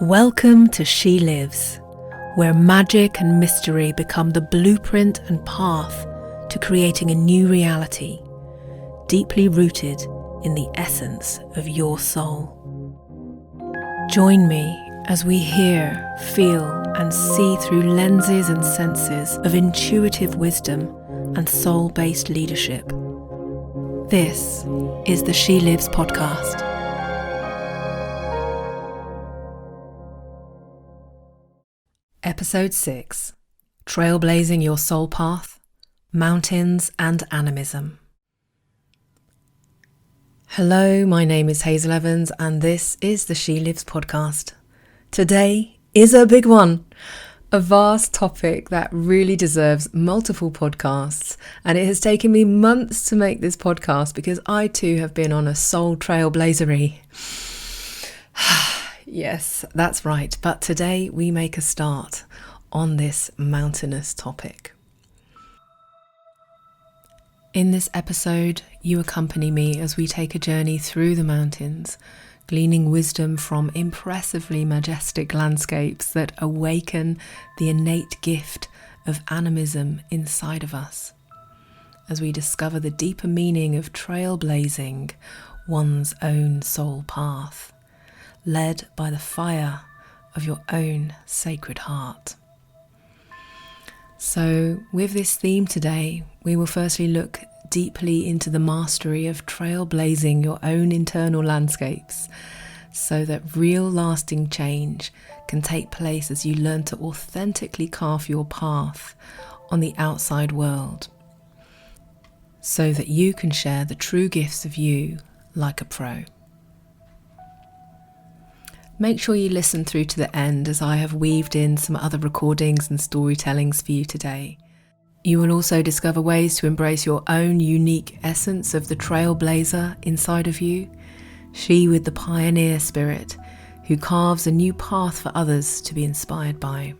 Welcome to She Lives, where magic and mystery become the blueprint and path to creating a new reality, deeply rooted in the essence of your soul. Join me as we hear, feel, and see through lenses and senses of intuitive wisdom and soul-based leadership. This is the She Lives podcast. Episode 6, Trailblazing Your Soul Path, Mountains and Animism. Hello, my name is Hazel Evans and this is the She Lives podcast. Today is a big one, a vast topic that really deserves multiple podcasts, and it has taken me months to make this podcast because I too have been on a soul trailblazery. Yes, that's right, but today we make a start on this mountainous topic. In this episode, you accompany me as we take a journey through the mountains, gleaning wisdom from impressively majestic landscapes that awaken the innate gift of animism inside of us, as we discover the deeper meaning of trailblazing one's own soul path, led by the fire of your own sacred heart. So, with this theme today, we will firstly look deeply into the mastery of trailblazing your own internal landscapes so that real lasting change can take place as you learn to authentically carve your path on the outside world so that you can share the true gifts of you like a pro. Make sure you listen through to the end as I have weaved in some other recordings and storytellings for you today. You will also discover ways to embrace your own unique essence of the trailblazer inside of you, she with the pioneer spirit who carves a new path for others to be inspired by.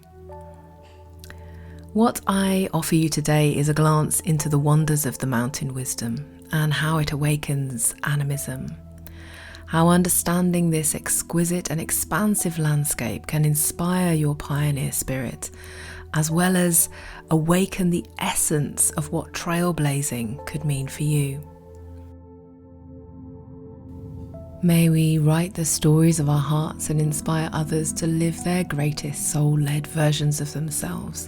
What I offer you today is a glance into the wonders of the mountain wisdom and how it awakens animism. How understanding this exquisite and expansive landscape can inspire your pioneer spirit, as well as awaken the essence of what trailblazing could mean for you. May we write the stories of our hearts and inspire others to live their greatest soul-led versions of themselves.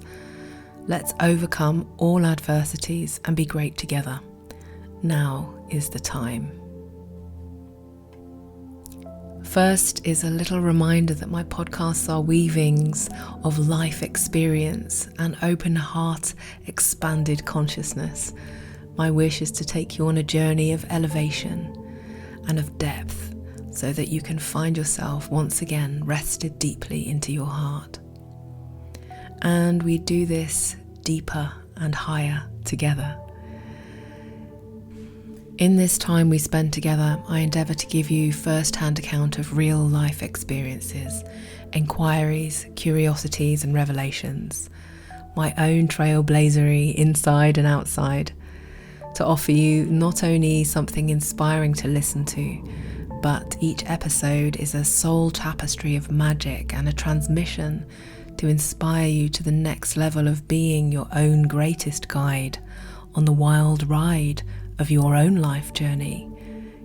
Let's overcome all adversities and be great together. Now is the time. First is a little reminder that my podcasts are weavings of life experience and open heart, expanded consciousness. My wish is to take you on a journey of elevation and of depth so that you can find yourself once again rested deeply into your heart. And we do this deeper and higher together. In this time we spend together, I endeavour to give you first-hand account of real life experiences, inquiries, curiosities and revelations, my own trailblazery inside and outside, to offer you not only something inspiring to listen to, but each episode is a soul tapestry of magic and a transmission to inspire you to the next level of being your own greatest guide on the wild ride of your own life journey,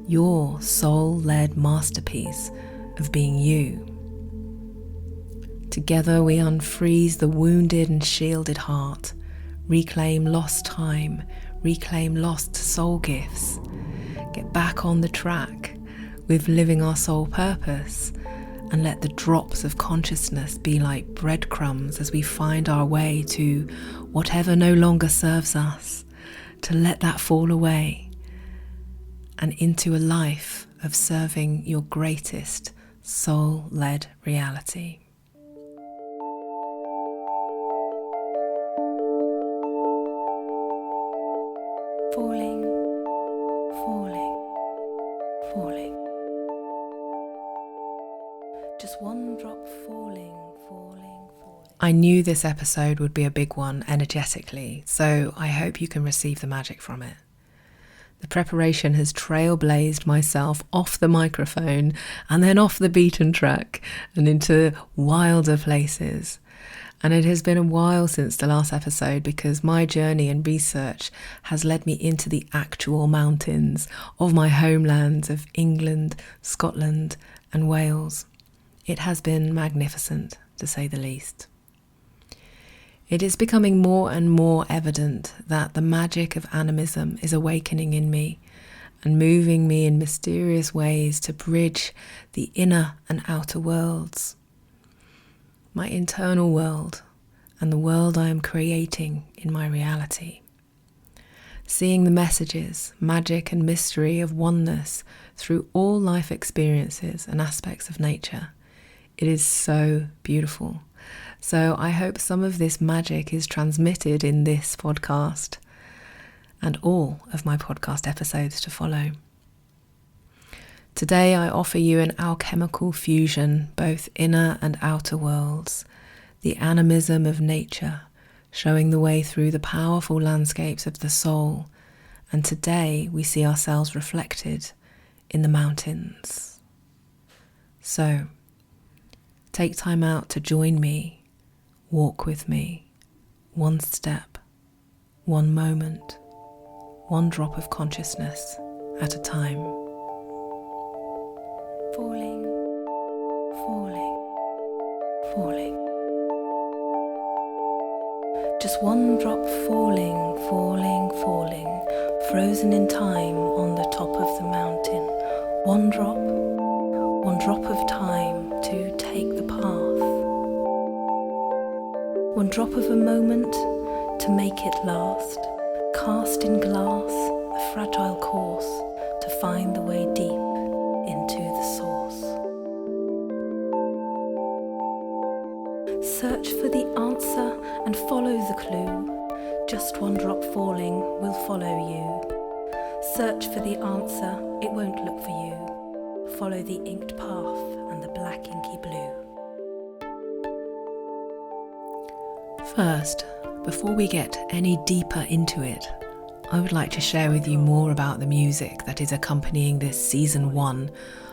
your soul-led masterpiece of being you. Together we unfreeze the wounded and shielded heart, reclaim lost time, reclaim lost soul gifts, get back on the track with living our soul purpose, and let the drops of consciousness be like breadcrumbs as we find our way to whatever no longer serves us, to let that fall away and into a life of serving your greatest soul-led reality. Falling, falling, falling. Just one drop falling, falling, falling. I knew this episode would be a big one energetically, so I hope you can receive the magic from it. The preparation has trailblazed myself off the microphone and then off the beaten track and into wilder places. And it has been a while since the last episode because my journey and research has led me into the actual mountains of my homelands of England, Scotland and Wales. It has been magnificent, to say the least. It is becoming more and more evident that the magic of animism is awakening in me and moving me in mysterious ways to bridge the inner and outer worlds. My internal world and the world I am creating in my reality. Seeing the messages, magic and mystery of oneness through all life experiences and aspects of nature. It is so beautiful. So I hope some of this magic is transmitted in this podcast and all of my podcast episodes to follow. Today I offer you an alchemical fusion, both inner and outer worlds, the animism of nature, showing the way through the powerful landscapes of the soul. And today we see ourselves reflected in the mountains. So, take time out to join me. Walk with me, one step, one moment, one drop of consciousness at a time. Falling, falling, falling. Just one drop falling, falling, falling, frozen in time on the top of the mountain. One drop of time to take the path. One drop of a moment to make it last, cast in glass, a fragile course to find the way deep into the source. Search for the answer and follow the clue. Just one drop falling will follow you. Search for the answer, it won't look for you. Follow the inked path and the black inky blue. First, before we get any deeper into it, I would like to share with you more about the music that is accompanying this season 1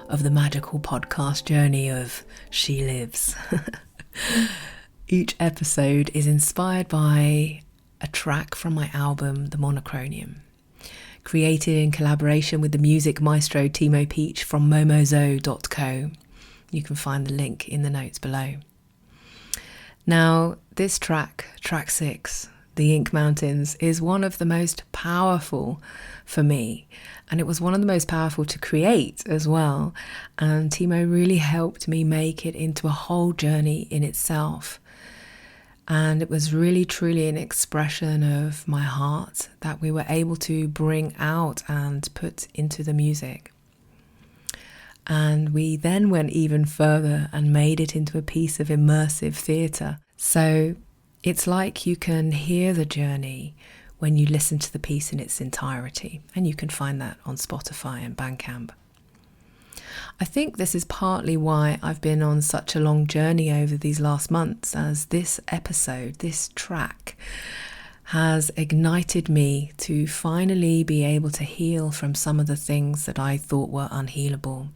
of the magical podcast journey of She Lives. Each episode is inspired by a track from my album, The Monochronium, created in collaboration with the music maestro Timo Peach from momozo.co. You can find the link in the notes below. Now, this track 6, The Ink Mountains, is one of the most powerful for me, and it was one of the most powerful to create as well. And Timo really helped me make it into a whole journey in itself. And it was really truly an expression of my heart that we were able to bring out and put into the music. And we then went even further and made it into a piece of immersive theatre. So it's like you can hear the journey when you listen to the piece in its entirety. And you can find that on Spotify and Bandcamp. I think this is partly why I've been on such a long journey over these last months, as this episode, this track, has ignited me to finally be able to heal from some of the things that I thought were unhealable.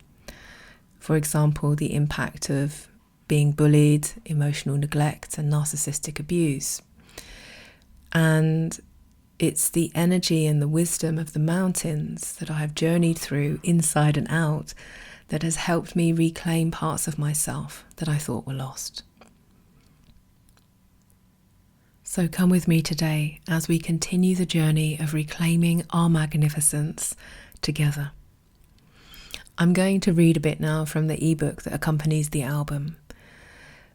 For example, the impact of being bullied, emotional neglect, and narcissistic abuse. And it's the energy and the wisdom of the mountains that I have journeyed through inside and out that has helped me reclaim parts of myself that I thought were lost. So come with me today as we continue the journey of reclaiming our magnificence together. I'm going to read a bit now from the ebook that accompanies the album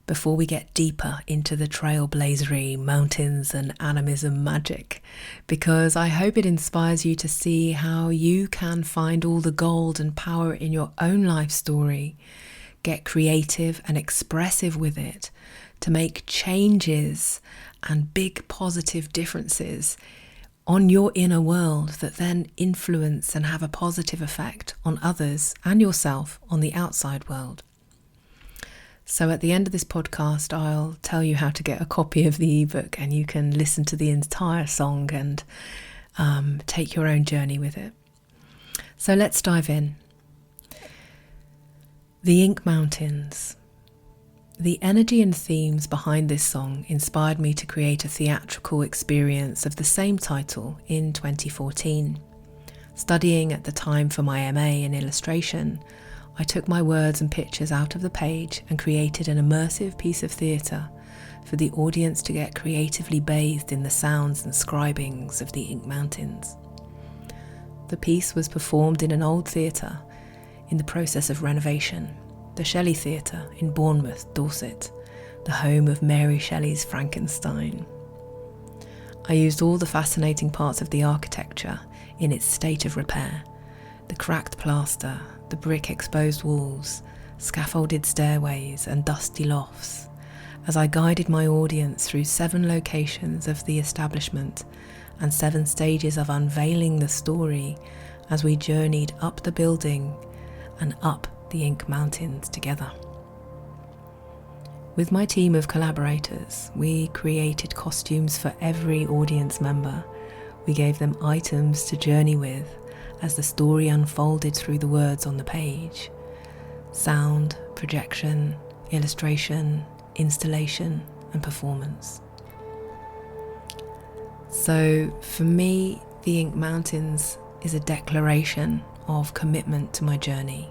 before we get deeper into the trailblazery, mountains and animism magic, because I hope it inspires you to see how you can find all the gold and power in your own life story, get creative and expressive with it to make changes and big positive differences on your inner world that then influence and have a positive effect on others and yourself on the outside world. So at the end of this podcast, I'll tell you how to get a copy of the ebook and you can listen to the entire song and take your own journey with it. So let's dive in. The Ink Mountains. The energy and themes behind this song inspired me to create a theatrical experience of the same title in 2014. Studying at the time for my MA in illustration, I took my words and pictures out of the page and created an immersive piece of theatre for the audience to get creatively bathed in the sounds and scribings of the Ink Mountains. The piece was performed in an old theatre in the process of renovation, the Shelley Theatre in Bournemouth, Dorset, the home of Mary Shelley's Frankenstein. I used all the fascinating parts of the architecture in its state of repair: the cracked plaster, the brick exposed walls, scaffolded stairways and dusty lofts, as I guided my audience through 7 locations of the establishment and 7 stages of unveiling the story as we journeyed up the building and up the Ink Mountains together. With my team of collaborators, we created costumes for every audience member. We gave them items to journey with as the story unfolded through the words on the page: sound, projection, illustration, installation and performance. So for me, the Ink Mountains is a declaration of commitment to my journey,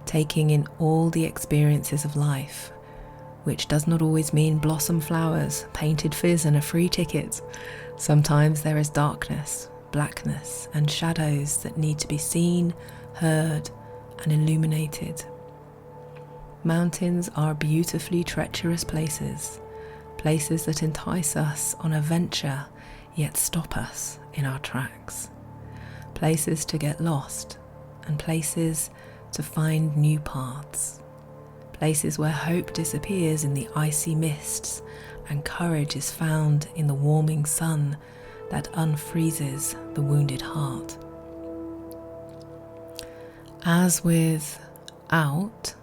taking in all the experiences of life, which does not always mean blossom flowers, painted fizz and a free ticket. Sometimes there is darkness, blackness and shadows that need to be seen, heard and illuminated. Mountains are beautifully treacherous places that entice us on a venture yet stop us in our tracks, places to get lost and places to find new paths, places where hope disappears in the icy mists and courage is found in the warming sun that unfreezes the wounded heart. As with out,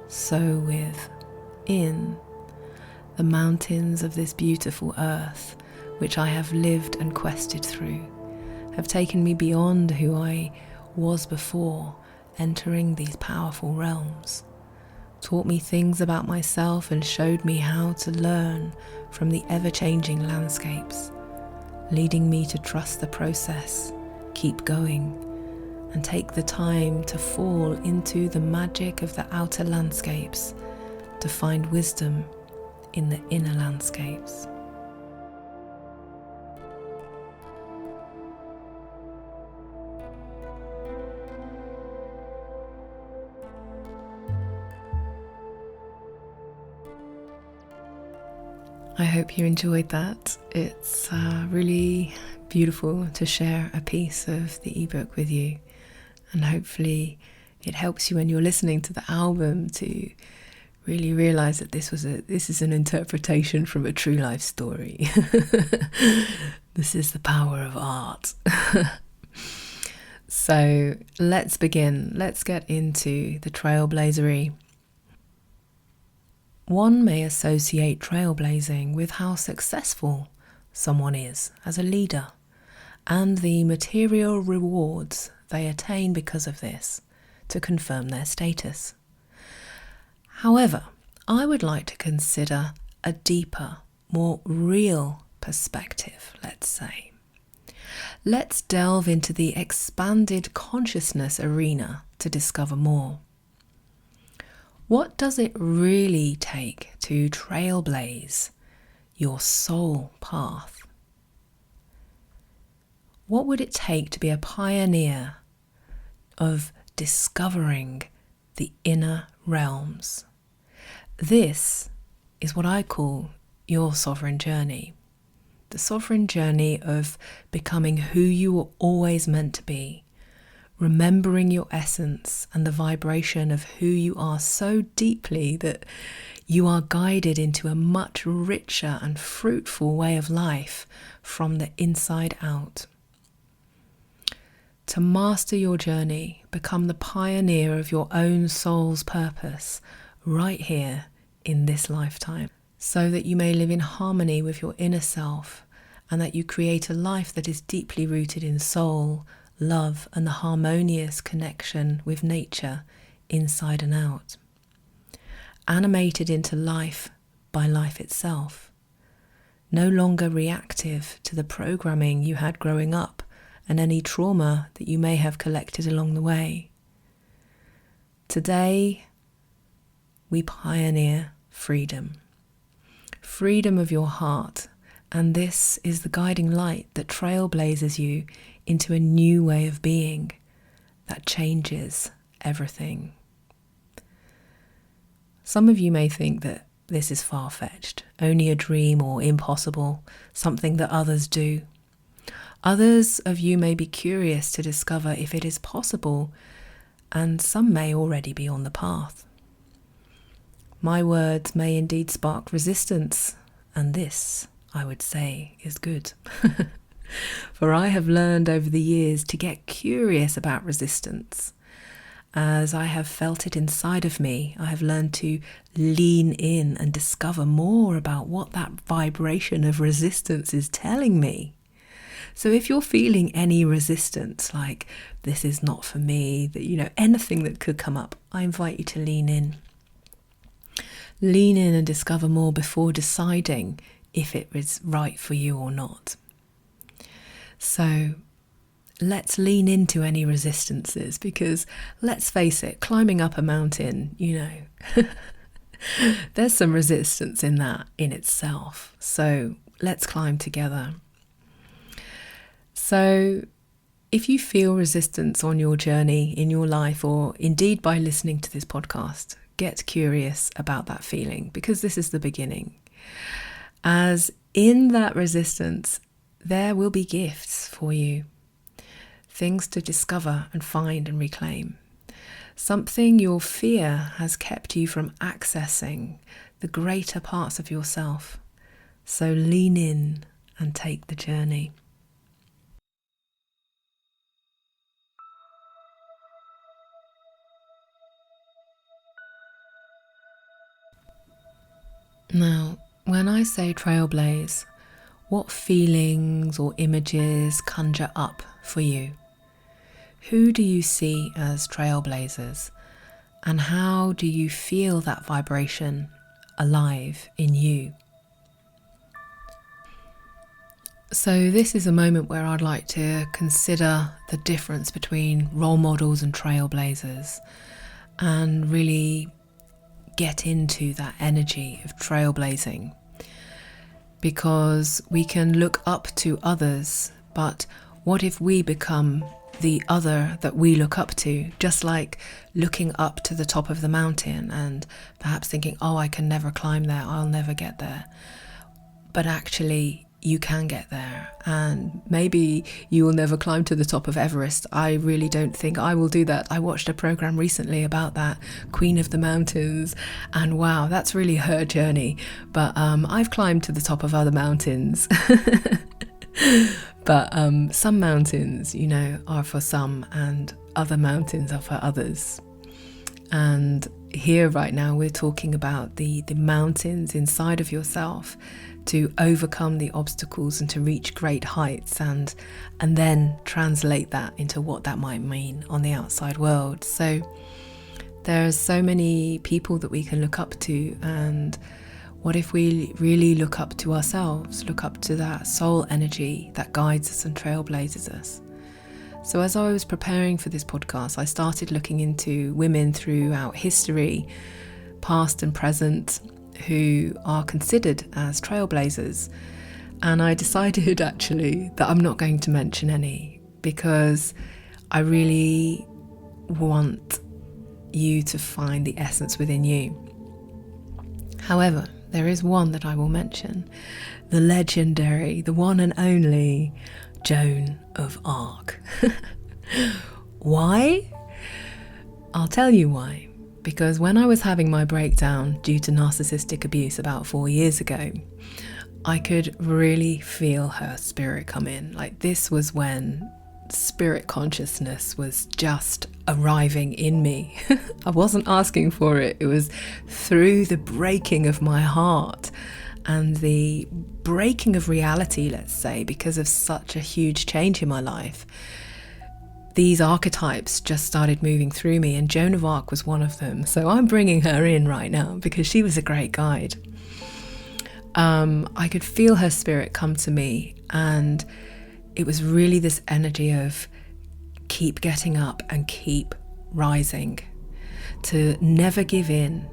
so with in, the mountains of this beautiful earth, which I have lived and quested through, have taken me beyond who I was before entering these powerful realms, taught me things about myself and showed me how to learn from the ever-changing landscapes, leading me to trust the process, keep going, and take the time to fall into the magic of the outer landscapes to find wisdom in the inner landscapes. I hope you enjoyed that. It's really beautiful to share a piece of the ebook with you, and hopefully it helps you when you're listening to the album to really realize that this is an interpretation from a true life story. This is the power of art. So let's begin. Let's get into the trailblazery. One may associate trailblazing with how successful someone is as a leader and the material rewards they attain because of this to confirm their status. However, I would like to consider a deeper, more real perspective, let's say. Let's delve into the expanded consciousness arena to discover more. What does it really take to trailblaze your soul path? What would it take to be a pioneer of discovering the inner realms? This is what I call your sovereign journey. The sovereign journey of becoming who you were always meant to be, remembering your essence and the vibration of who you are so deeply that you are guided into a much richer and fruitful way of life from the inside out. To master your journey, become the pioneer of your own soul's purpose right here in this lifetime, so that you may live in harmony with your inner self and that you create a life that is deeply rooted in soul, love, and the harmonious connection with nature inside and out. Animated into life by life itself. No longer reactive to the programming you had growing up and any trauma that you may have collected along the way. Today, we pioneer freedom. Freedom of your heart, and this is the guiding light that trailblazes you into a new way of being that changes everything. Some of you may think that this is far-fetched, only a dream or impossible, something that others do. Others of you may be curious to discover if it is possible, and some may already be on the path. My words may indeed spark resistance, and this, I would say, is good. For I have learned over the years to get curious about resistance. As I have felt it inside of me, I have learned to lean in and discover more about what that vibration of resistance is telling me. So if you're feeling any resistance, like this is not for me, that anything that could come up, I invite you to lean in. Lean in and discover more before deciding if it is right for you or not. So let's lean into any resistances, because let's face it, climbing up a mountain, there's some resistance in that in itself. So let's climb together. So if you feel resistance on your journey in your life, or indeed by listening to this podcast, get curious about that feeling, because this is the beginning. As in that resistance, there will be gifts for you. Things to discover and find and reclaim. Something your fear has kept you from accessing, the greater parts of yourself. So lean in and take the journey. Now, when I say trailblaze, what feelings or images conjure up for you? Who do you see as trailblazers? And how do you feel that vibration alive in you? So this is a moment where I'd like to consider the difference between role models and trailblazers, and really get into that energy of trailblazing. Because we can look up to others, but what if we become the other that we look up to? Just like looking up to the top of the mountain and perhaps thinking, oh, I can never climb there, I'll never get there. But actually, you can get there, and maybe you will never climb to the top of Everest. I really don't think I will do that. I watched a program recently about that, Queen of the Mountains, and wow, that's really her journey. But I've climbed to the top of other mountains. But some mountains, are for some, and other mountains are for others. And here right now we're talking about the mountains inside of yourself, to overcome the obstacles and to reach great heights, and then translate that into what that might mean on the outside world. So there's so many people that we can look up to, and what if we really look up to ourselves, look up to that soul energy that guides us and trailblazes us? So as I was preparing for this podcast, I started looking into women throughout history, past and present, who are considered as trailblazers, and I decided actually that I'm not going to mention any, because I really want you to find the essence within you. However, there is one that I will mention, the legendary, the one and only Joan of Arc. Why? I'll tell you why. Because when I was having my breakdown due to narcissistic abuse about 4 years ago, I could really feel her spirit come in. Like, this was when spirit consciousness was just arriving in me. I wasn't asking for it. It was through the breaking of my heart and the breaking of reality, let's say, because of such a huge change in my life. these archetypes just started moving through me, and Joan of Arc was one of them. So I'm bringing her in right now because she was a great guide. I could feel her spirit come to me, and it was really this energy of keep getting up and keep rising, to never give in,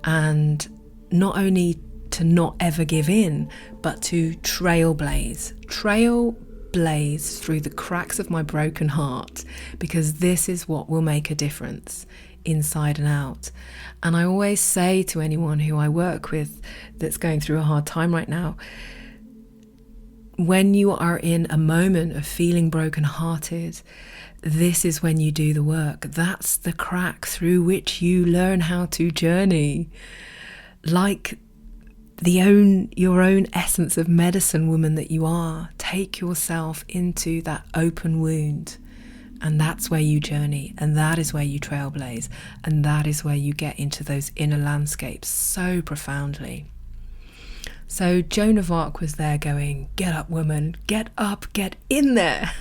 and not only to not ever give in, but to trailblaze through the cracks of my broken heart, because this is what will make a difference inside and out. And I always say to anyone who I work with that's going through a hard time right now, when you are in a moment of feeling brokenhearted, this is when you do the work. That's the crack through which you learn how to journey. Like your own essence of medicine woman that you are, take yourself into that open wound, and that's where you journey, and that is where you trailblaze, and that is where you get into those inner landscapes so profoundly. So Joan of Arc was there going, get up woman, get up, get in there.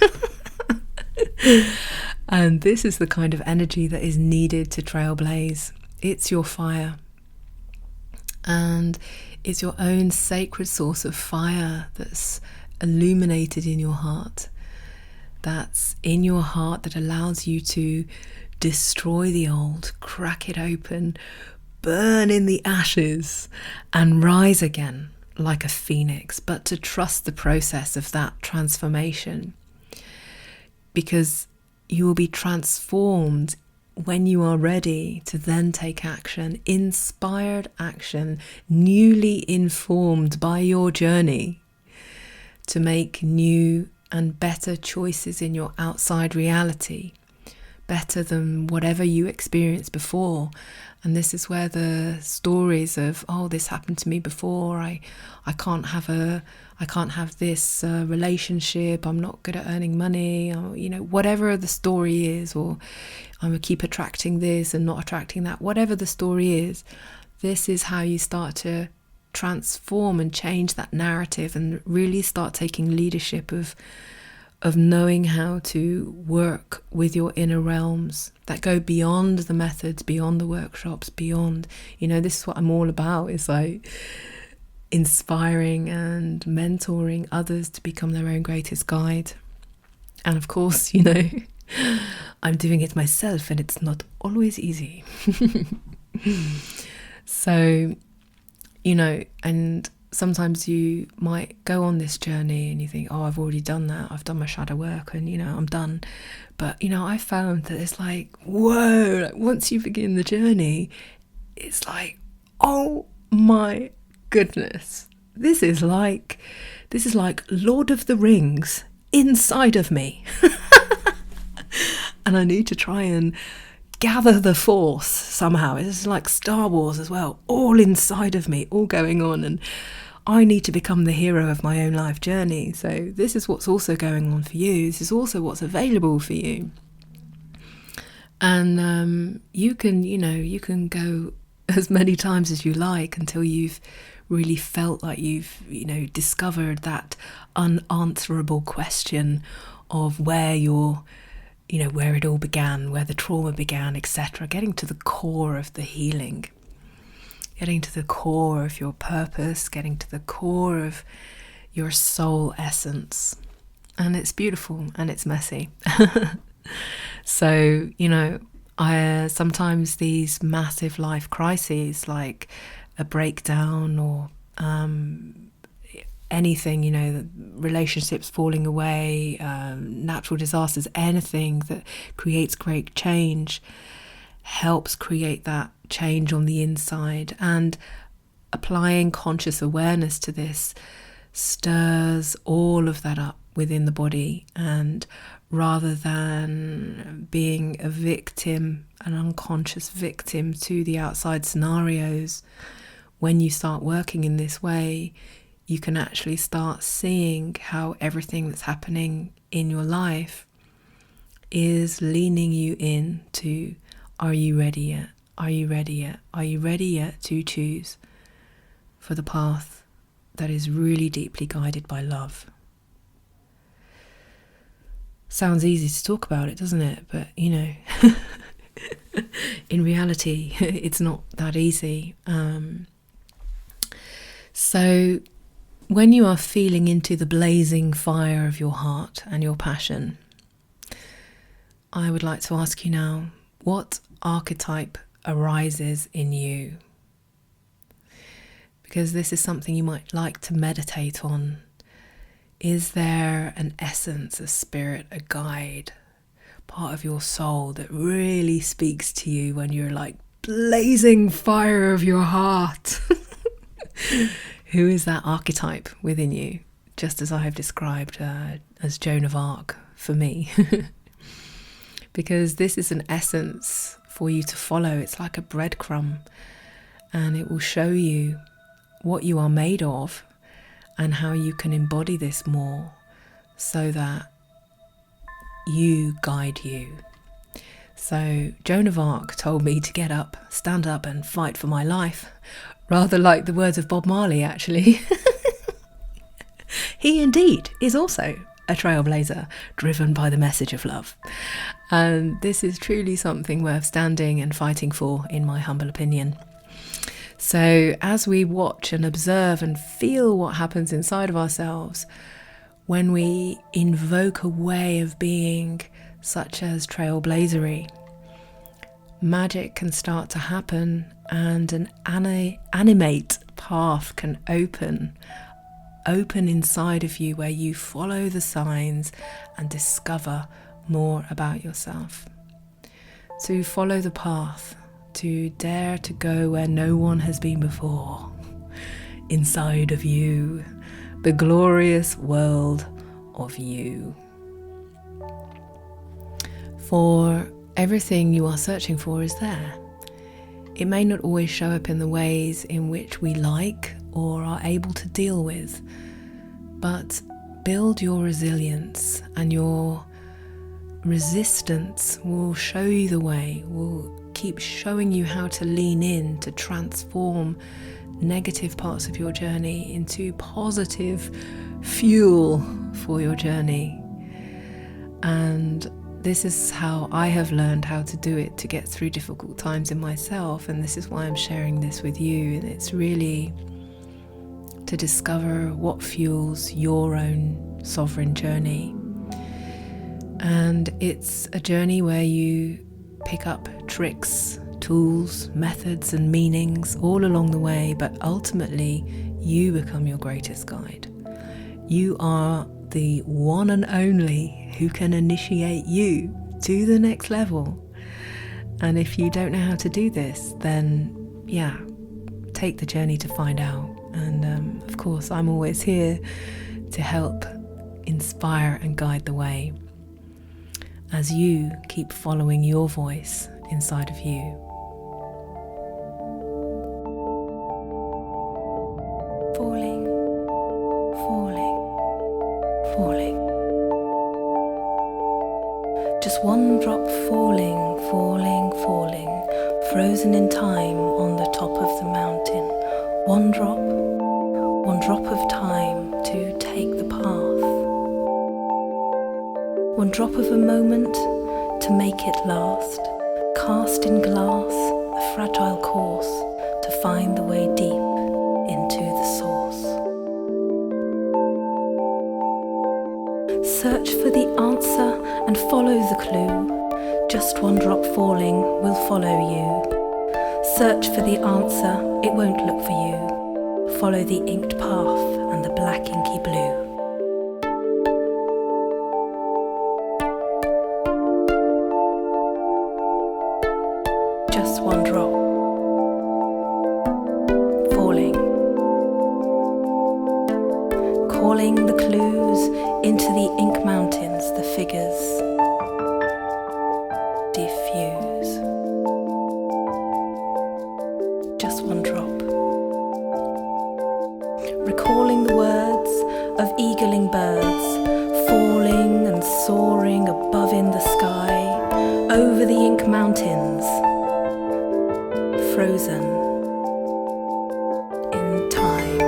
And this is the kind of energy that is needed to trailblaze. It's your fire, and it's your own sacred source of fire that's illuminated in your heart, that's in your heart, that allows you to destroy the old, crack it open, burn in the ashes, and rise again like a phoenix, but to trust the process of that transformation, because you will be transformed when you are ready to then take action, inspired action, newly informed by your journey, to make new and better choices in your outside reality, better than whatever you experienced before. And this is where the stories of, oh, this happened to me before, I can't have this relationship, I'm not good at earning money, or, whatever the story is, or I'm gonna keep attracting this and not attracting that, whatever the story is, this is how you start to transform and change that narrative and really start taking leadership of knowing how to work with your inner realms that go beyond the methods, beyond the workshops, beyond, this is what I'm all about, is like inspiring and mentoring others to become their own greatest guide. And of course, I'm doing it myself, and it's not always easy. So, and sometimes you might go on this journey and you think, oh, I've already done that, I've done my shadow work, and I'm done. But I found that it's like, whoa, like once you begin the journey, it's like, oh my goodness, this is like Lord of the Rings inside of me. And I need to try and gather the force somehow. It's like Star Wars as well, all inside of me, all going on, and I need to become the hero of my own life journey. So this is what's also going on for you. This is also what's available for you. And you can go as many times as you like until you've really felt like you've discovered that unanswerable question of where where it all began, where the trauma began, etc. Getting to the core of the healing, getting to the core of your purpose, getting to the core of your soul essence. And it's beautiful and it's messy. So, sometimes these massive life crises, like a breakdown or anything, relationships falling away, natural disasters, anything that creates great change, helps create that change on the inside. And applying conscious awareness to this stirs all of that up within the body. And rather than being a victim, an unconscious victim to the outside scenarios, when you start working in this way, you can actually start seeing how everything that's happening in your life is leaning you in to, are you ready yet? Are you ready yet? Are you ready yet to choose for the path that is really deeply guided by love? Sounds easy to talk about it, doesn't it? But, in reality, it's not that easy. So when you are feeling into the blazing fire of your heart and your passion, I would like to ask you now, what archetype arises in you? Because this is something you might like to meditate on. Is there an essence, a spirit, a guide, part of your soul that really speaks to you when you're like blazing fire of your heart? Who is that archetype within you? Just as I have described as Joan of Arc for me. Because this is an essence for you to follow. It's like a breadcrumb, and it will show you what you are made of and how you can embody this more so that you guide you. So Joan of Arc told me to get up, stand up and fight for my life, rather like the words of Bob Marley, actually. He indeed is also a trailblazer driven by the message of love. And this is truly something worth standing and fighting for, in my humble opinion. So as we watch and observe and feel what happens inside of ourselves, when we invoke a way of being such as trailblazery, magic can start to happen, and an animate path can open inside of you, where you follow the signs and discover more about yourself. To follow the path, to dare to go where no one has been before, inside of you, the glorious world of you. For everything you are searching for is there. It may not always show up in the ways in which we like or are able to deal with, but build your resilience, and your resistance will show you the way, will keep showing you how to lean in to transform negative parts of your journey into positive fuel for your journey. And this is how I have learned how to do it, to get through difficult times in myself, and this is why I'm sharing this with you. And it's really to discover what fuels your own sovereign journey. And it's a journey where you pick up tricks, tools, methods and meanings all along the way, but ultimately you become your greatest guide. You are the one and only who can initiate you to the next level. And if you don't know how to do this, then take the journey to find out. And of course, I'm always here to help inspire and guide the way as you keep following your voice inside of you. Falling, falling, falling. Just one drop falling, falling, falling, frozen in time on the top of the mountain. One drop of time to take the path. One drop of a moment to make it last. Cast in glass, a fragile course to find the way deep into the source. Search for the answer and follow the clue. Just one drop falling will follow you. Search for the answer, it won't look for you. Follow the inked path and the black inky blue. Just one drop. Falling. Calling the clues into the ink mountains, the figures diffuse. Just one drop. Recalling the words of eagling birds, falling and soaring above in the sky, over the ink mountains, frozen in time.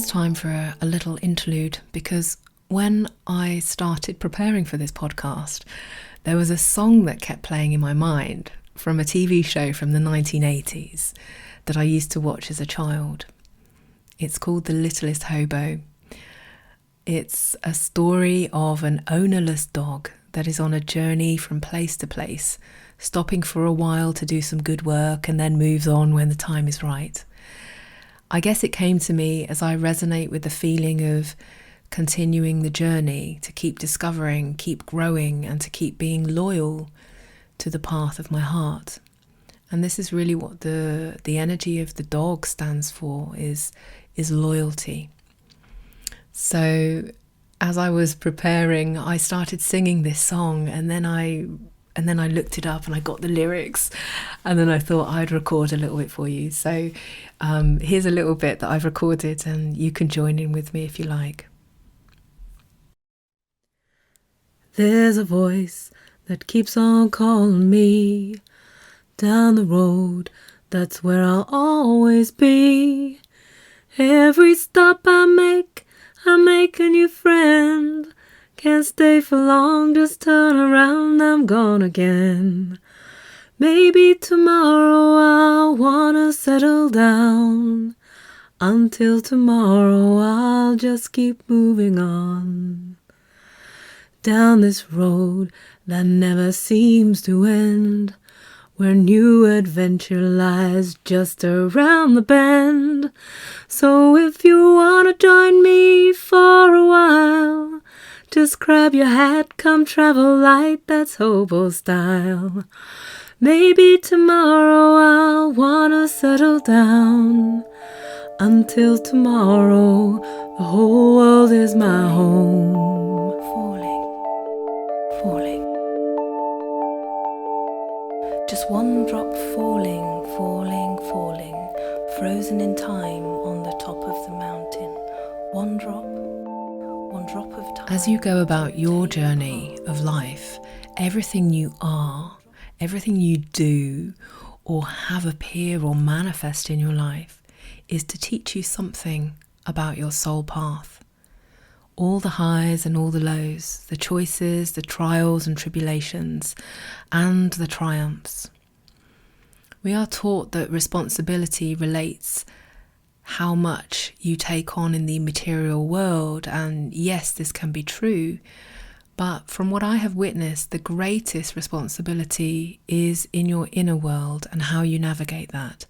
it's time for a little interlude, because when I started preparing for this podcast, there was a song that kept playing in my mind from a TV show from the 1980s that I used to watch as a child. It's called The Littlest Hobo. It's a story of an ownerless dog that is on a journey from place to place, stopping for a while to do some good work and then moves on when the time is right. I guess it came to me as I resonate with the feeling of continuing the journey, to keep discovering, keep growing, and to keep being loyal to the path of my heart. And this is really what the energy of the dog stands for, is loyalty. So as I was preparing, I started singing this song, and then I looked it up and I got the lyrics, and then I thought I'd record a little bit for you. So here's a little bit that I've recorded, and you can join in with me if you like. There's a voice that keeps on calling me down the road, that's where I'll always be. Every stop I make a new friend. Can't stay for long, just turn around, I'm gone again. Maybe tomorrow I'll wanna settle down. Until tomorrow I'll just keep moving on. Down this road that never seems to end, where new adventure lies just around the bend. So if you wanna join me for a while, just grab your hat, come travel light, that's hobo style. Maybe tomorrow I'll wanna settle down. Until tomorrow, the whole world is my home. Falling. Just one drop falling, frozen in time on the top of the mountain. One drop of time. As you go about your journey of life, everything you are, everything you do or have appear or manifest in your life is to teach you something about your soul path. All the highs and all the lows, the choices, the trials and tribulations, and the triumphs. We are taught that responsibility relates how much you take on in the material world, and yes, this can be true, but from what I have witnessed, the greatest responsibility is in your inner world and how you navigate that,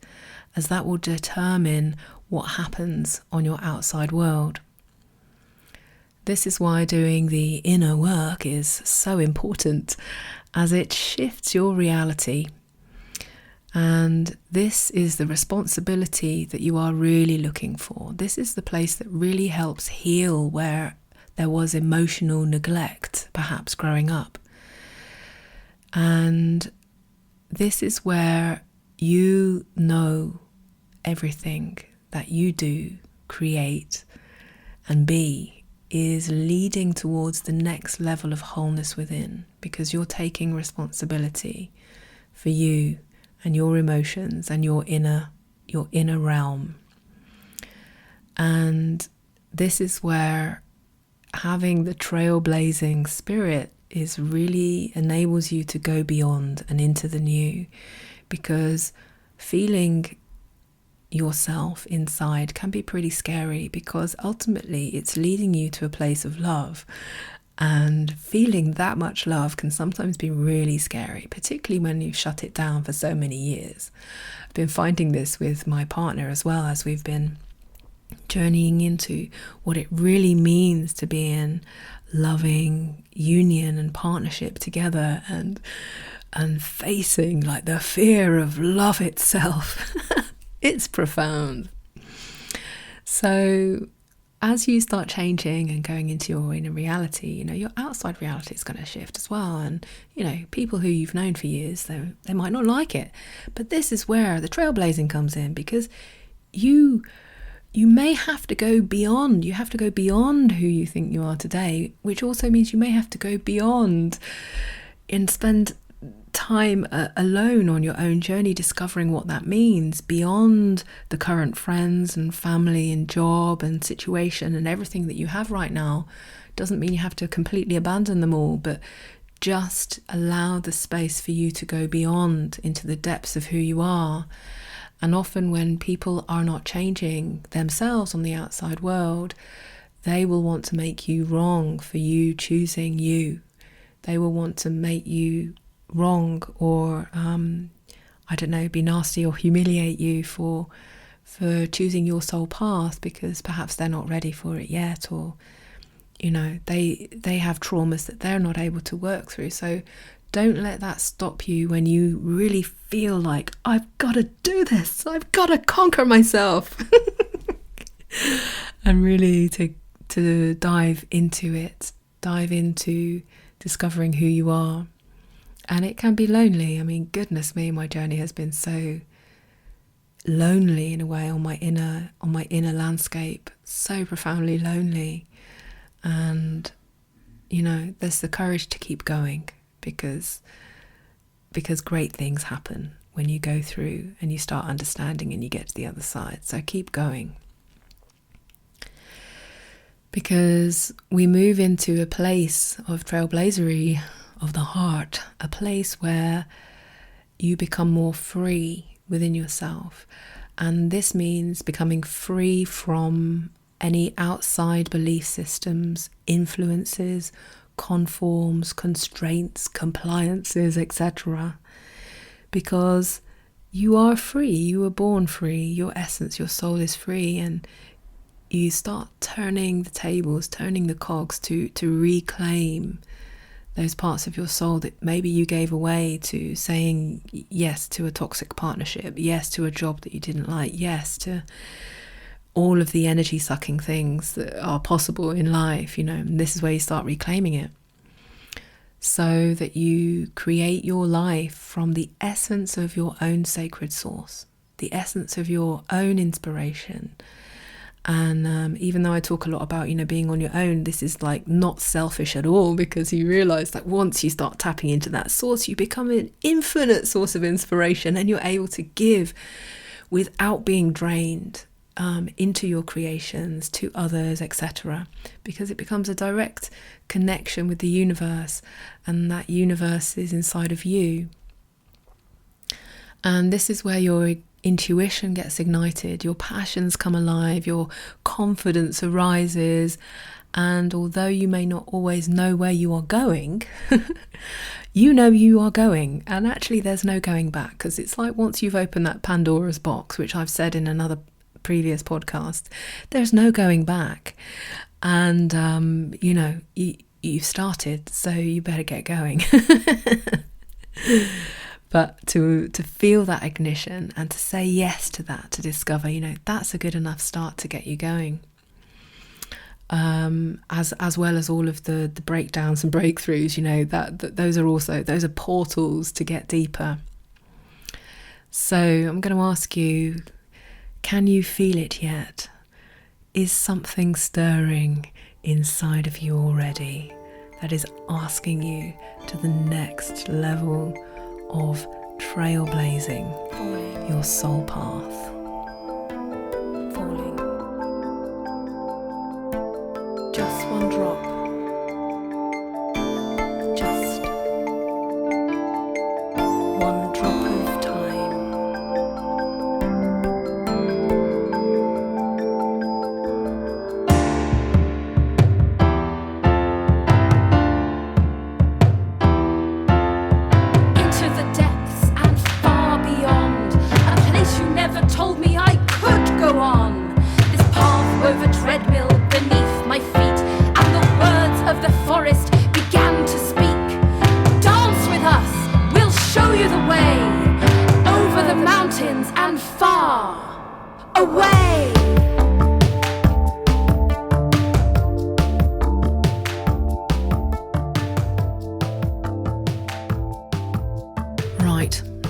as that will determine what happens on your outside world. This is why doing the inner work is so important, as it shifts your reality. And this is the responsibility that you are really looking for. This is the place that really helps heal where there was emotional neglect, perhaps growing up. And this is where you know everything that you do, create, and be is leading towards the next level of wholeness within, because you're taking responsibility for you and your emotions and your inner realm. And this is where having the trailblazing spirit is really enables you to go beyond and into the new, because feeling yourself inside can be pretty scary, because ultimately it's leading you to a place of love, and feeling that much love can sometimes be really scary, particularly when you've shut it down for so many years. I've been finding this with my partner as well, as we've been journeying into what it really means to be in loving union and partnership together, and facing like the fear of love itself. It's profound. So as you start changing and going into your inner reality, your outside reality is going to shift as well. And, people who you've known for years, they might not like it. But this is where the trailblazing comes in, because you may have to go beyond. You have to go beyond who you think you are today, which also means you may have to go beyond and spend time alone on your own journey, discovering what that means beyond the current friends and family and job and situation and everything that you have right now. Doesn't mean you have to completely abandon them all, but just allow the space for you to go beyond into the depths of who you are. And often when people are not changing themselves on the outside world, they will want to make you wrong for you choosing you. They will want to make you wrong or, be nasty or humiliate you for choosing your soul path, because perhaps they're not ready for it yet, or, they have traumas that they're not able to work through. So don't let that stop you when you really feel like, I've got to do this. I've got to conquer myself. And really to dive into it, dive into discovering who you are. And it can be lonely. I mean, goodness me, my journey has been so lonely in a way on my inner landscape, so profoundly lonely. And, there's the courage to keep going because great things happen when you go through and you start understanding and you get to the other side. So keep going. Because we move into a place of trailblazery of the heart, a place where you become more free within yourself. And this means becoming free from any outside belief systems, influences, conforms, constraints, compliances, etc. Because you are free, you were born free, your essence, your soul is free, and you start turning the tables, turning the cogs to reclaim those parts of your soul that maybe you gave away to saying yes to a toxic partnership, yes to a job that you didn't like, yes to all of the energy sucking things that are possible in life, and this is where you start reclaiming it, so that you create your life from the essence of your own sacred source, the essence of your own inspiration. And even though I talk a lot about, being on your own, this is like not selfish at all, because you realize that once you start tapping into that source, you become an infinite source of inspiration, and you're able to give without being drained into your creations, to others, etc. Because it becomes a direct connection with the universe, and that universe is inside of you. And this is where your intuition gets ignited, your passions come alive, your confidence arises, and although you may not always know where you are going, you are going, and actually there's no going back, because it's like once you've opened that Pandora's box, which I've said in another previous podcast, there's no going back. And you've started, so you better get going. But to feel that ignition and to say yes to that, to discover, that's a good enough start to get you going. As well as all of the breakdowns and breakthroughs, that those are portals to get deeper. So I'm going to ask you, can you feel it yet? Is something stirring inside of you already that is asking you to the next level of trailblazing your soul path? Falling. Just one drop. Just one drop of time.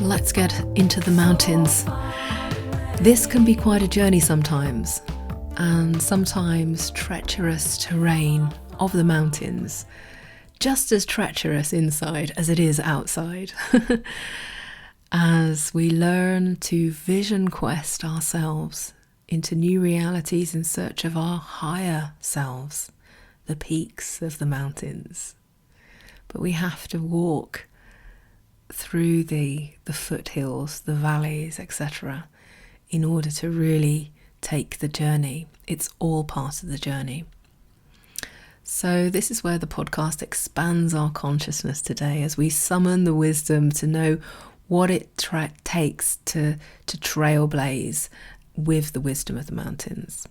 Let's get into the mountains. This can be quite a journey sometimes, and sometimes treacherous terrain of the mountains just as treacherous inside as it is outside. As we learn to vision quest ourselves into new realities in search of our higher selves, the peaks of the mountains. But we have to walk through the foothills, the valleys, etc., in order to really take the journey. It's all part of the journey. So this is where the podcast expands our consciousness today, as we summon the wisdom to know what it takes to trailblaze with the wisdom of the mountains.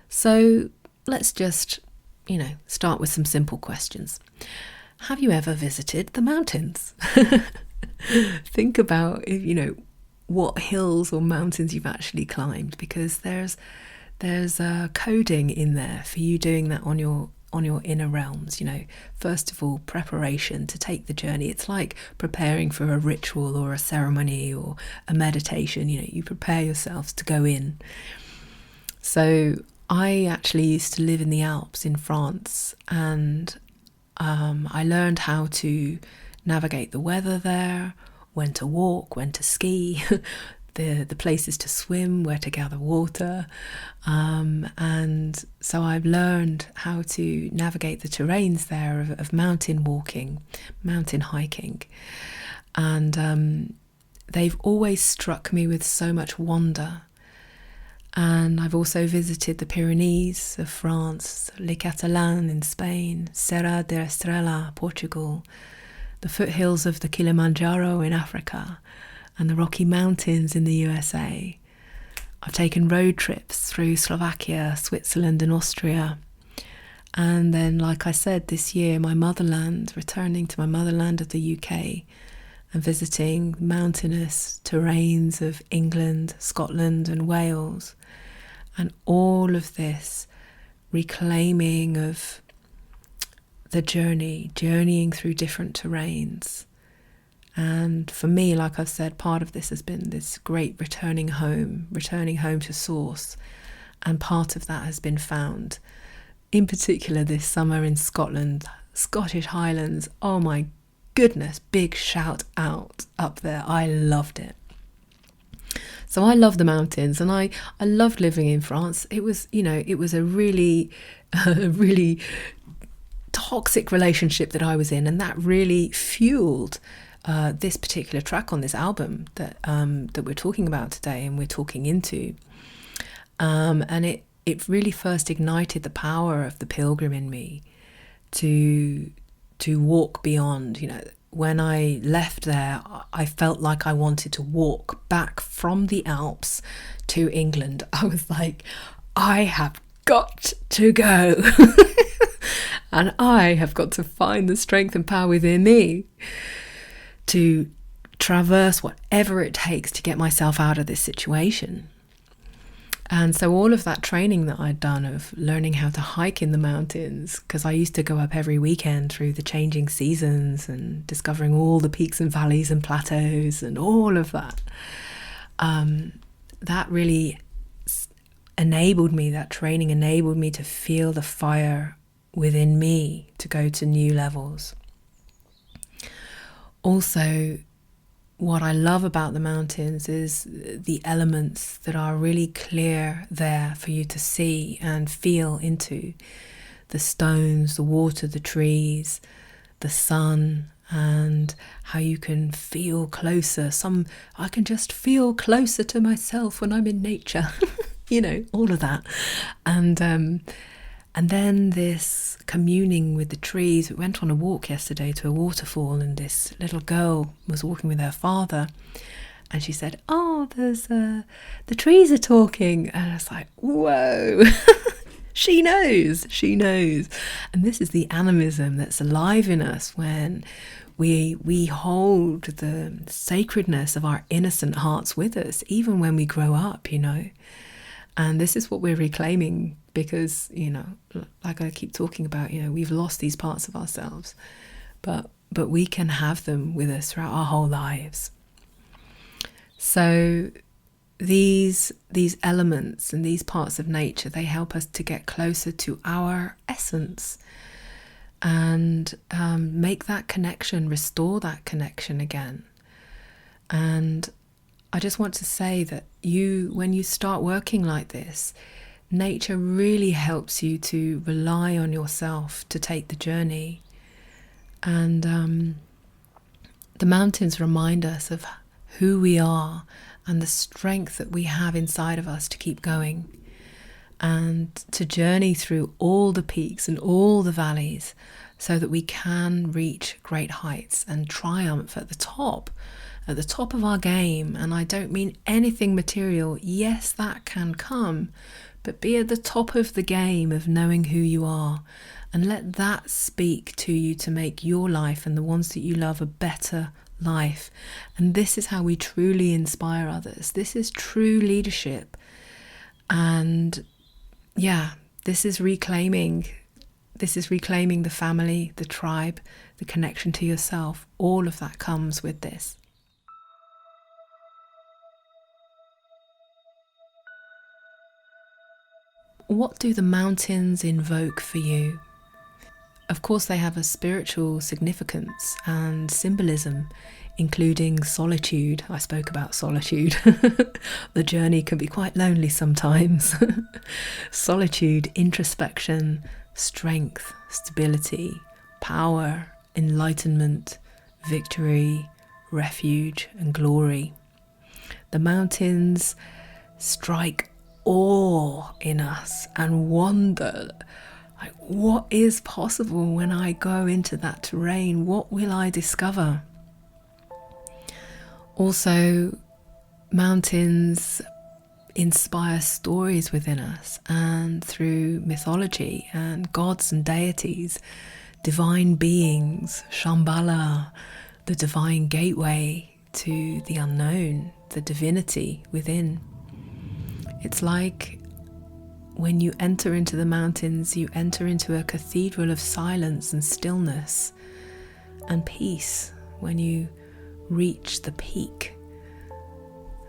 So let's just, start with some simple questions. Have you ever visited the mountains? Think about what hills or mountains you've actually climbed, because there's coding in there for you doing that on your inner realms. First of all, preparation to take the journey. It's like preparing for a ritual or a ceremony or a meditation. You prepare yourselves to go in. So I actually used to live in the Alps in France, and I learned how to navigate the weather there, when to walk, when to ski, the places to swim, where to gather water. And so I've learned how to navigate the terrains there of mountain walking, mountain hiking. And they've always struck me with so much wonder. And I've also visited the Pyrenees of France, Les Catalans in Spain, Serra da Estrela, Portugal, the foothills of the Kilimanjaro in Africa, and the Rocky Mountains in the USA. I've taken road trips through Slovakia, Switzerland and Austria. And then, like I said, this year, returning to my motherland of the UK and visiting mountainous terrains of England, Scotland and Wales. And all of this reclaiming of the journeying through different terrains. And for me, like I've said, part of this has been this great returning home to source. And part of that has been found, in particular this summer in Scotland, Scottish Highlands. Oh my goodness, big shout out up there. I loved it. So I love the mountains, and I loved living in France. It was a really toxic relationship that I was in, and that really fueled this particular track on this album that we're talking about today and we're talking into. And it really first ignited the power of the pilgrim in me to walk beyond. When I left there, I felt like I wanted to walk back from the Alps to England. I was like, I have got to go. And I have got to find the strength and power within me to traverse whatever it takes to get myself out of this situation. And so all of that training that I'd done of learning how to hike in the mountains, because I used to go up every weekend through the changing seasons and discovering all the peaks and valleys and plateaus and all of that, that really that training enabled me to feel the fire within me to go to new levels. Also, what I love about the mountains is the elements that are really clear there for you to see and feel into. The stones, the water, the trees, the sun, and how you can feel closer. I can just feel closer to myself when I'm in nature. All of that. And then this communing with the trees. We went on a walk yesterday to a waterfall, and this little girl was walking with her father, and she said, "Oh, there's the trees are talking," and I was like, "Whoa!" She knows. And this is the animism that's alive in us when we hold the sacredness of our innocent hearts with us, even when we grow up, And this is what we're reclaiming, because, like I keep talking about, we've lost these parts of ourselves, but we can have them with us throughout our whole lives. So these elements and these parts of nature, they help us to get closer to our essence. and make that connection, restore that connection again. And I just want to say that when you start working like this, nature really helps you to rely on yourself to take the journey. And the mountains remind us of who we are and the strength that we have inside of us to keep going and to journey through all the peaks and all the valleys so that we can reach great heights and triumph at the top of our game. And I don't mean anything material. Yes, that can come, but be at the top of the game of knowing who you are, and let that speak to you to make your life and the ones that you love a better life. And this is how we truly inspire others. This is true leadership. And yeah, this is reclaiming the family, the tribe, the connection to yourself. All of that comes with this. What do the mountains invoke for you? Of course, they have a spiritual significance and symbolism, including solitude. I spoke about solitude. The journey can be quite lonely sometimes. Solitude, introspection, strength, stability, power, enlightenment, victory, refuge, and glory. The mountains strike awe in us and wonder, like, what is possible when I go into that terrain? What will I discover? Also, mountains inspire stories within us, and through mythology and gods and deities, divine beings, Shambhala, the divine gateway to the unknown, the divinity within. It's like when you enter into the mountains, you enter into a cathedral of silence and stillness and peace when you reach the peak.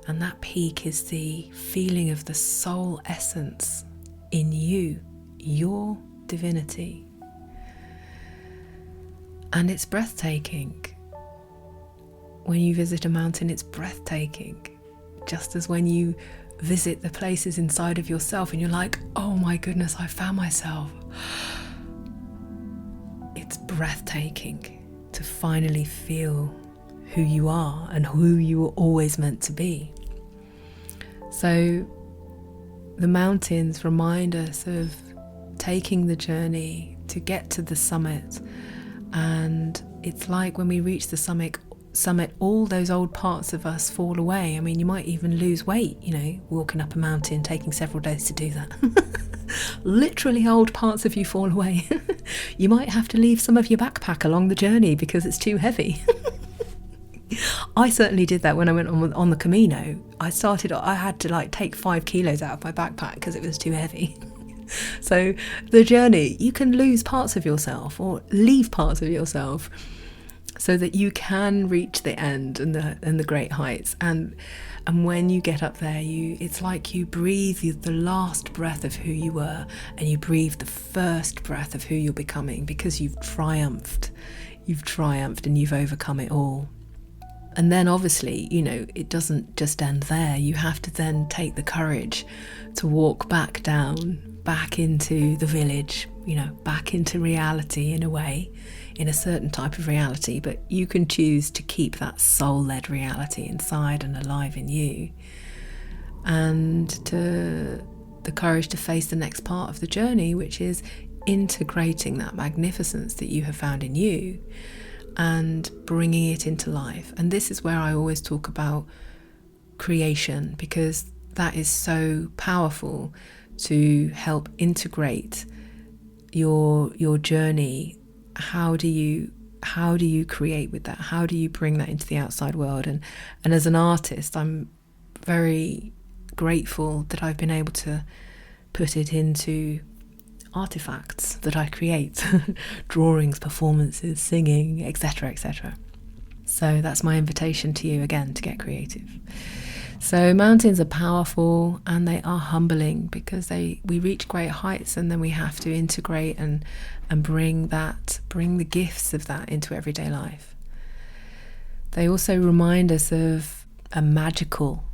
And that peak is the feeling of the soul essence in you, your divinity. And it's breathtaking. When you visit a mountain, it's breathtaking. Just as when you visit the places inside of yourself and you're like, oh my goodness, I found myself. It's breathtaking to finally feel who you are and who you were always meant to be. So the mountains remind us of taking the journey to get to the summit. And it's like when we reach the summit, all those old parts of us fall away. I mean, you might even lose weight, walking up a mountain, taking several days to do that. Literally old parts of you fall away. You might have to leave some of your backpack along the journey because it's too heavy. I certainly did that when I went on the Camino. I had to take 5 kilos out of my backpack because it was too heavy. So the journey, you can lose parts of yourself or leave parts of yourself so that you can reach the end and the great heights. And when you get up there, it's like you breathe the last breath of who you were, and you breathe the first breath of who you're becoming, because you've triumphed and you've overcome it all. And then obviously, it doesn't just end there. You have to then take the courage to walk back down, back into the village, back into reality in a way, in a certain type of reality. But you can choose to keep that soul-led reality inside and alive in you. And the courage to face the next part of the journey, which is integrating that magnificence that you have found in you and bringing it into life. And this is where I always talk about creation, because that is so powerful to help integrate your journey. How do you create with that? How do you bring that into the outside world? And as an artist, I'm very grateful that I've been able to put it into artifacts that I create, drawings, performances, singing, etc., etc. So that's my invitation to you again, to get creative. So mountains are powerful and they are humbling because we reach great heights, and then we have to integrate and bring the gifts of that into everyday life. They also remind us of a magical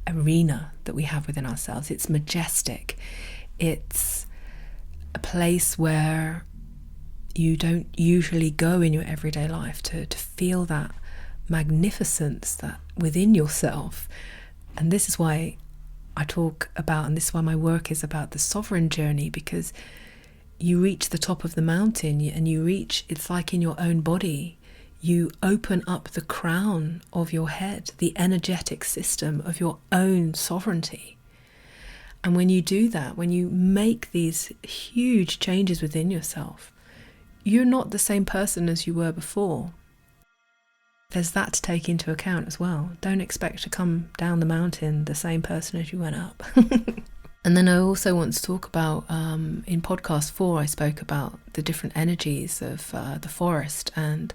arena that we have within ourselves. It's majestic. It's a place where you don't usually go in your everyday life to feel that magnificence that within yourself. And this is why I talk about, and this is why my work is about the sovereign journey, because you reach the top of the mountain and it's like in your own body, you open up the crown of your head, the energetic system of your own sovereignty. And when you do that, when you make these huge changes within yourself, you're not the same person as you were before. There's that to take into account as well. Don't expect to come down the mountain the same person as you went up. And then I also want to talk about, in podcast 4, I spoke about the different energies of the forest. And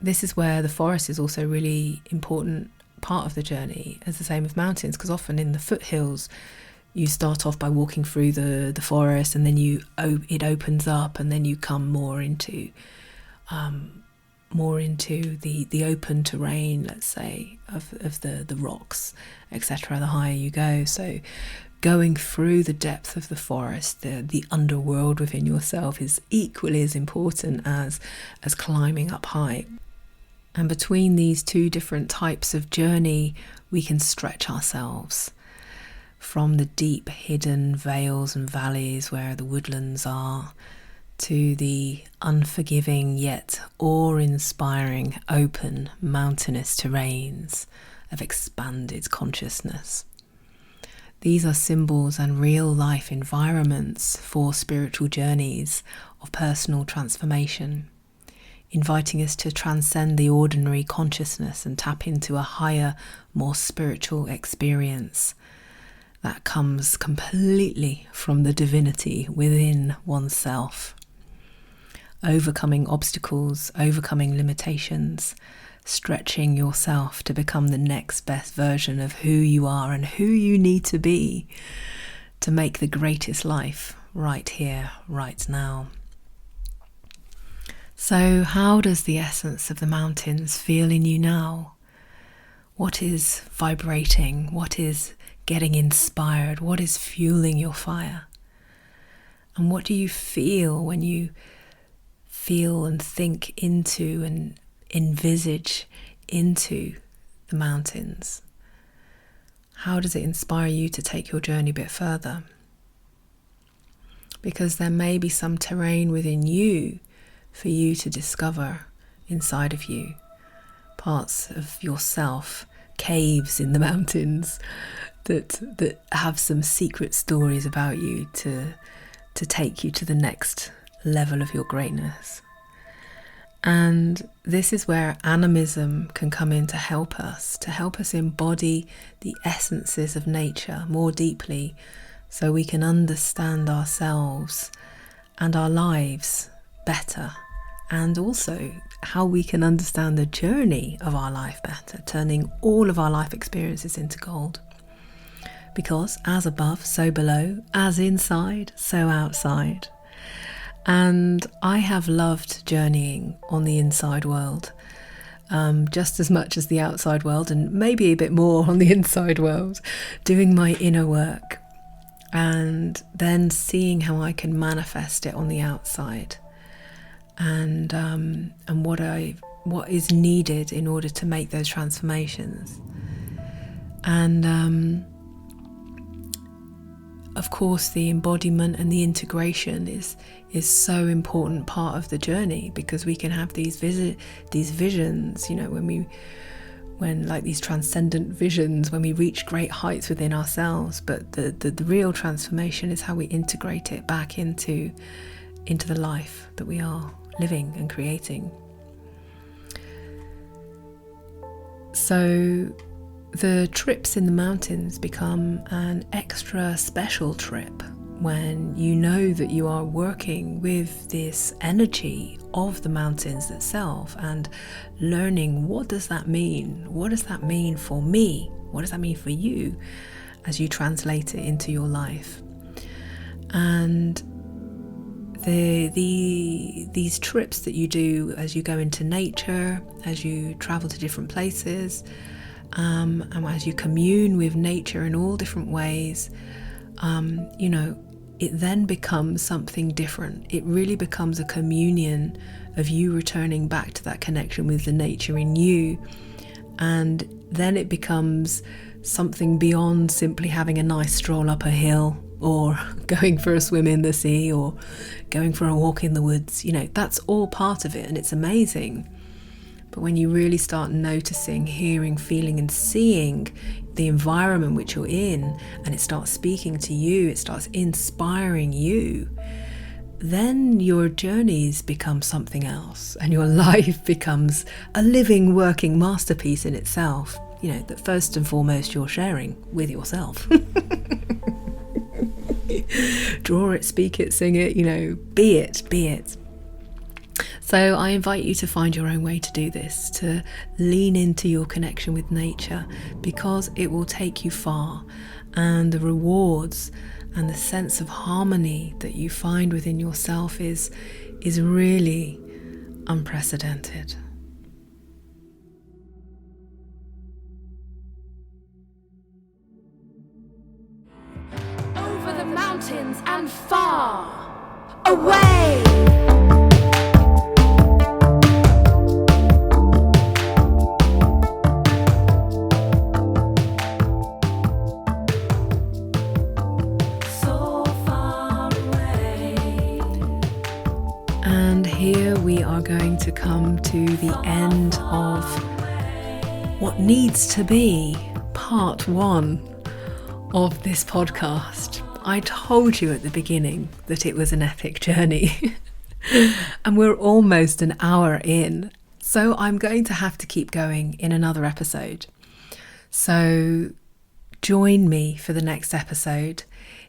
this is where the forest is also a really important part of the journey, as the same with mountains, because often in the foothills, you start off by walking through the forest, and then it opens up, and then you come more into the open terrain, let's say, of the rocks, etc. The higher you go. So going through the depth of the forest, the underworld within yourself, is equally as important as climbing up high. And between these two different types of journey, we can stretch ourselves from the deep hidden vales and valleys where the woodlands are, to the unforgiving yet awe-inspiring open mountainous terrains of expanded consciousness. These are symbols and real-life environments for spiritual journeys of personal transformation, inviting us to transcend the ordinary consciousness and tap into a higher, more spiritual experience that comes completely from the divinity within oneself. Overcoming obstacles, overcoming limitations, stretching yourself to become the next best version of who you are and who you need to be to make the greatest life right here, right now. So how does the essence of the mountains feel in you now? What is vibrating? What is getting inspired? What is fueling your fire? And what do you feel when you feel and think into and envisage into the mountains? How does it inspire you to take your journey a bit further? Because there may be some terrain within you for you to discover inside of you, parts of yourself, caves in the mountains that have some secret stories about you to take you to the next level of your greatness. And this is where animism can come in to help us embody the essences of nature more deeply, so we can understand ourselves and our lives better, and also how we can understand the journey of our life better, turning all of our life experiences into gold. Because as above, so below, as inside, so outside. And I have loved journeying on the inside world, just as much as the outside world, and maybe a bit more on the inside world, doing my inner work and then seeing how I can manifest it on the outside, and what is needed in order to make those transformations. And of course, the embodiment and the integration is so important part of the journey, because we can have these visions, you know, when like these transcendent visions, when we reach great heights within ourselves. But the real transformation is how we integrate it back into the life that we are living and creating. So the trips in the mountains become an extra special trip when you know that you are working with this energy of the mountains itself and learning, what does that mean? What does that mean for me? What does that mean for you as you translate it into your life? And these trips that you do as you go into nature, as you travel to different places, and as you commune with nature in all different ways, it then becomes something different. It really becomes a communion of you returning back to that connection with the nature in you. And then it becomes something beyond simply having a nice stroll up a hill, or going for a swim in the sea, or going for a walk in the woods. That's all part of it, and it's amazing. But when you really start noticing, hearing, feeling and seeing the environment which you're in, and it starts speaking to you, it starts inspiring you, then your journeys become something else, and your life becomes a living, working masterpiece in itself, that first and foremost you're sharing with yourself. Draw it, speak it, sing it, be it. So I invite you to find your own way to do this, to lean into your connection with nature, because it will take you far, and the rewards and the sense of harmony that you find within yourself is really unprecedented. Over the mountains and far away. And here we are going to come to the end of what needs to be part 1 of this podcast. I told you at the beginning that it was an epic journey. And we're almost an hour in. So I'm going to have to keep going in another episode. So join me for the next episode.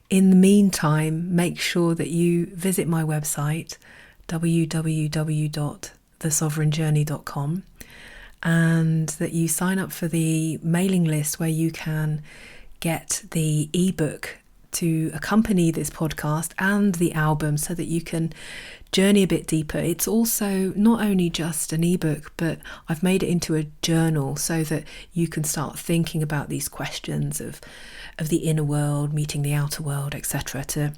In the meantime, make sure that you visit my website, www.thesovereignjourney.com, and that you sign up for the mailing list where you can get the ebook to accompany this podcast and the album, so that you can journey a bit deeper. It's also not only just an ebook, but I've made it into a journal so that you can start thinking about these questions of the inner world, meeting the outer world, etc.,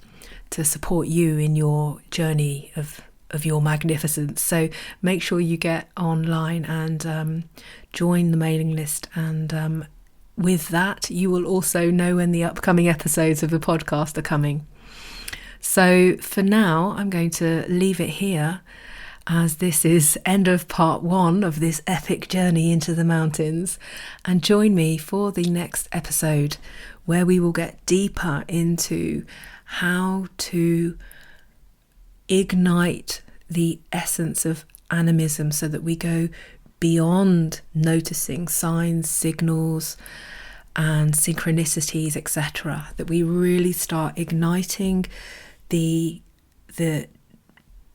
to support you in your journey of your magnificence. So make sure you get online and join the mailing list, and with that you will also know when the upcoming episodes of the podcast are coming. So for now I'm going to leave it here, as this is end of part 1 of this epic journey into the mountains, and join me for the next episode where we will get deeper into how to ignite the essence of animism, so that we go beyond noticing signs, signals and synchronicities, etc., that we really start igniting the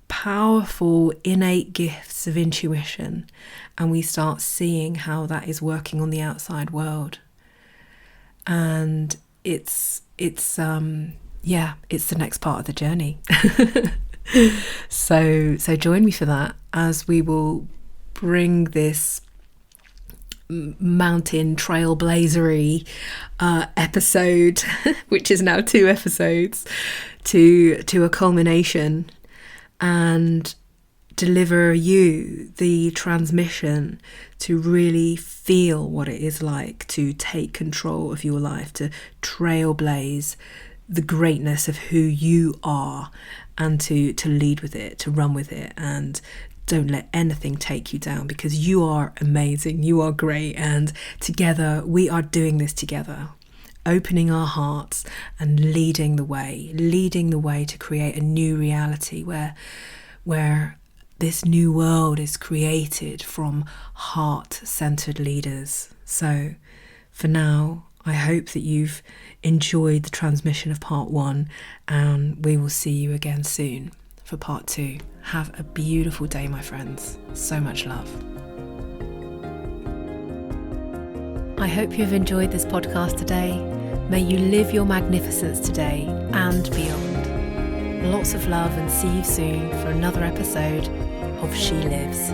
powerful innate gifts of intuition, and we start seeing how that is working on the outside world. And it's the next part of the journey. So join me for that, as we will bring this mountain trailblazery episode, which is now 2 episodes, to a culmination, and deliver you the transmission to really feel what it is like to take control of your life, to trailblaze the greatness of who you are, and to lead with it, to run with it, and don't let anything take you down, because you are amazing, you are great, and together we are doing this together, opening our hearts and leading the way to create a new reality where this new world is created from heart-centered leaders. So for now, I hope that you've enjoyed the transmission of part 1, and we will see you again soon for part 2. Have a beautiful day, my friends. So much love. I hope you've enjoyed this podcast today. May you live your magnificence today and beyond. Lots of love, and see you soon for another episode of She Lives.